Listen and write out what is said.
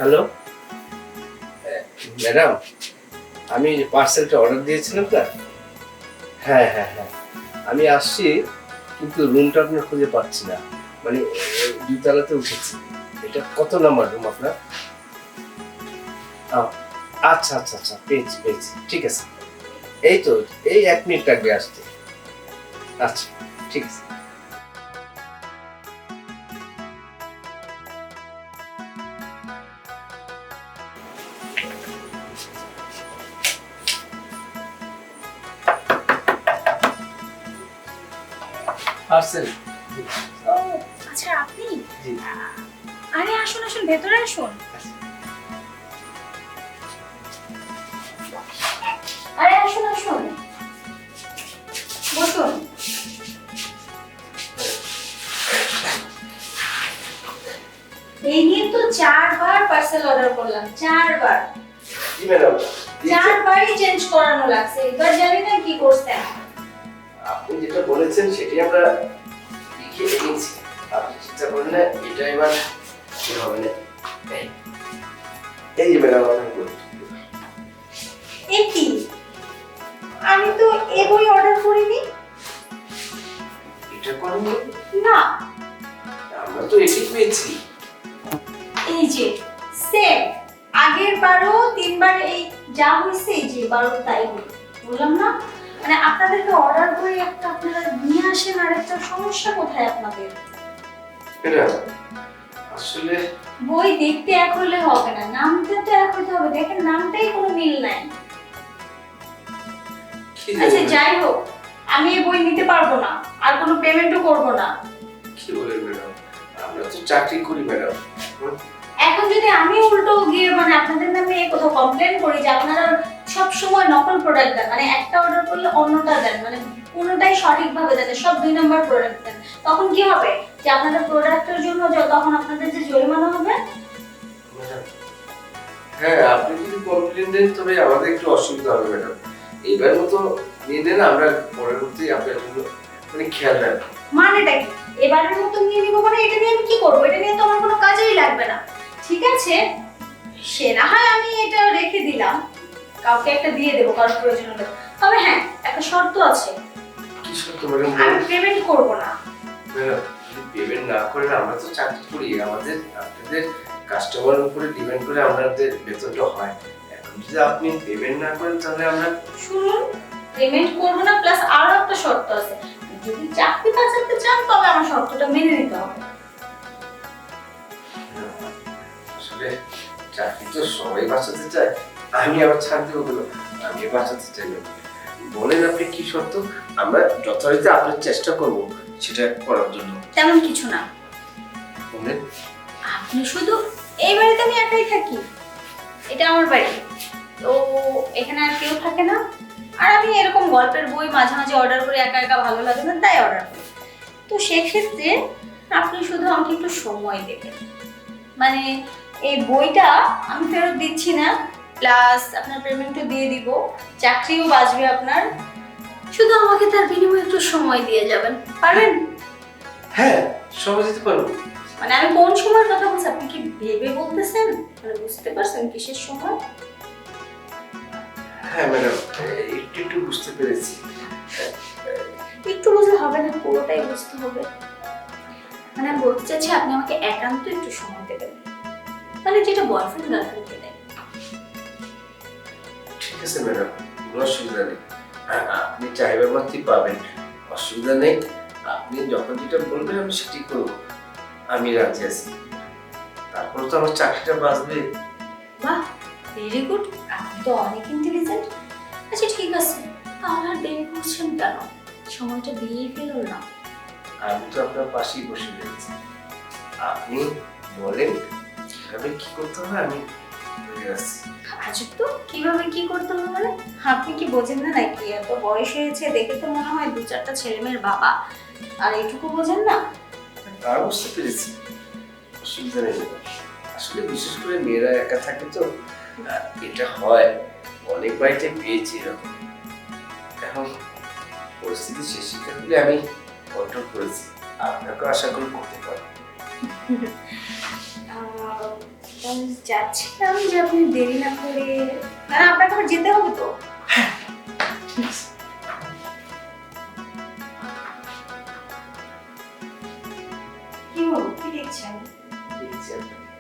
Hello madam, আমি পার্সেলটা order দিয়েছিলাম না। হ্যাঁ হ্যাঁ হ্যাঁ, আমি আসছি কিন্তু রুমটা আপনার খুঁজে পাচ্ছি না। মানে দুতলাতে উঠেছি। এটা কত নাম্বার রুম আপনার? আহ, আচ্ছা আচ্ছা আচ্ছা, পেয়েছি পেয়েছি, ঠিক আছে। এই তো, এই 1 মিনিট লাগবে আসতে। আচ্ছা, ঠিক আছে। পার্সেল। ও আচ্ছা আপনি জি। আরে আসুন আসুন ভেতরে আসুন। আরে আসুন আসুন বসুন। এই নিয়ে তো 4বার পার্সেল অর্ডার করলাম, 4বার। জি ম্যাডাম, 4বারই চেঞ্জ করানো লাগছে, এবার জানি না কি করছেন। আপনি যেটা বলেছেন সেটাই আমরা লিখে নিয়েছি। আপনি চিন্তা করেন না, এটা এবার কি হবে না। এই- এই যে ম্যাডাম, আপনার বলুন। এ কি, আমি তো এই বই অর্ডার করিনি। এটা করেন না, আমরা তো এটাই পেয়েছি। এই যে সেম আগের বারও 3বার এই যা হয়েছে, এই যে বারও তাই হলো। বললাম না, মানে আপনাদেরকে অর্ডার করে একটা আপনারা নিয়ে আসেন, আর একটা সমস্যা কোথায় আপনাদের? ম্যাডাম আসলে বই দেখতে এক হলে হবে না, নামতে তো এক হতে হবে। দেখেন নামটাই কোনো মিল নাই। কি আচ্ছা জানেন? যাই হোক, আমি এই বই নিতে পারবো না, আর কোনো পেমেন্টও করব না। কি বলেন ম্যাডাম, আমরা তো চাকরি করি ম্যাডাম। এখন যদি আমি উল্টো গিয়ে মানে আপনাদের নামে কোথাও কমপ্লেন করি যে আপনারা সব সময় নকল প্রোডাক্ট দেন, মানে একটা অর্ডার করলে অন্যটা দেন, মানে কোনোটাই সঠিকভাবে দেন না, সব 2 নম্বর প্রোডাক্ট দেন, তখন কি হবে? যে আপনাদের প্রোডাক্টের জন্য তখন আপনাদের যে জরিমানা হবে। ম্যাডাম, হ্যাঁ আপনি যদি কমপ্লেন দেন তবে আমাদের একটু অসুবিধা হবে ম্যাডাম। এইবার মতো নিয়ে নেন, আমরা পরবর্তী আপনার জন্য মানে খেয়াল রাখবো। মানেটা কি? এবারের মতো নিয়ে নিব মানে এটা নিয়ে আমি কি করব? এটা নিয়ে তো আমার কোনো কাজেই লাগবে না। ঠিক আছে, সে না হয় আমি এটা রেখে দিলাম, কাউকে একটা দিয়ে দেবো কারোর প্রয়োজন হলে। তবে হ্যাঁ, একটা শর্ত আছে, কি সত্য ম্যাডাম? আমি পেমেন্ট করব না। ম্যাডাম যদি পেমেন্ট না করেন, আমরা তো চাকরি করি, আমাদের আপনাদের কাস্টমারের উপরে ডিপেন্ড করে আমাদের বেতনটা হয়। এখন যদি আপনি পেমেন্ট না করেন তাহলে আমরা শুনুন, পেমেন্ট করব না, প্লাস আরো একটা শর্ত আছে। যদি চাকরি বাঁচাতে চান তবে আমার শর্তটা মেনে নিতে হবে। আসলে চাকরি তো সবাই বাঁচাতে চায়, আমি আবার ছাড় দেবো কেন? আমি বাঁচাতে চাই না। বলেন আপনি কি শর্ত, আমরা যথারীতি আপনার চেষ্টা করব সেটা করার জন্য। তেমন কিছু না, বলেন। আপনি শুধু, এই বাড়িতে আমি একাই থাকি, এটা আমার বাড়ি, তো এখানে আর কেউ থাকে না। আর আমি এরকম গল্পের বই মাঝে মাঝে অর্ডার করি, একা একা ভালো লাগে না তাই অর্ডার করি। তো সেক্ষেত্রে আপনি শুধু আমাকে একটু সময় দেবেন, মানে এই বইটা আমি ফেরত দিচ্ছি না, প্লাস আপনার পেমেন্টও দিয়ে দিব, চাকরিও বাঁচবে আপনার। শুধু আমাকে তার বিনিময়ে একটু সময় দিয়ে যাবেন, পারবেন? হ্যাঁ, সময় দিতে পারবো। মানে আমি কোন সময়ের কথা বলছি আপনি কি ভেবে বলতেছেন? মানে বুঝতে পারছেন কিসের সময়? হ্যাঁ ম্যাডাম, একটু একটু বুঝতে পেরেছি। একটু বুঝলে হবে না, পুরোটাই বুঝতে হবে। মানে আমি বলতে চাচ্ছি আপনি আমাকে একান্ত একটু সময় দেবেন, তাহলে যেটা বয়ফ্রেন্ড গার্লফ্রেন্ডকে দেয়। ঠিক আছে ম্যাডাম, কোনো অসুবিধা নেই। আপনি চাইবার মাত্রই পাবেন, অসুবিধা নেই। আপনি যখন যেটা বলবেন আমি সেটাই করবো, আমি রাজি আছি। তারপর তো আমার চাকরিটা বাঁচবে। বাহ, ভেরি গুড, আপনি তো অনেক ইন্টেলিজেন্ট। আচ্ছা ঠিক আছে, তাহলে আর দেরি করছেন কেন? সময়টা দিয়েই ফেলুন না। আমি তো আপনার পাশেই বসে রয়েছি, আপনি বলেন কিভাবে কি করতে হবে, আমি বুঝে আসছি। আজব তো, কিভাবে কি করতে হবে মানে? আপনি কি বোঝেন না নাকি? এত বয়স হয়েছে দেখে তো মনে হয় 2-4টা ছেলে মেয়ের বাবা, আর এইটুকু বোঝেন না? তা বুঝতে পেরেছি, অসুবিধা নেই ম্যাডাম। আসলে বিশেষ করে মেয়েরা একা থাকে তো, এটা হয়। অনেক বাড়িতে পেয়েছি এরকম। এখন পরিস্থিতি শেষ শিক্ষা দিলে আমি কন্ট্রোল করেছি, আপনাকেও আশা করি করতে পারবো। আহ, চাচ্ছিলাম যে আপনি দেরি না করে, না আপনাকে আবার যেতে হবে তো। কি হলো, কি দেখছেন? দেখছি আপনাকে।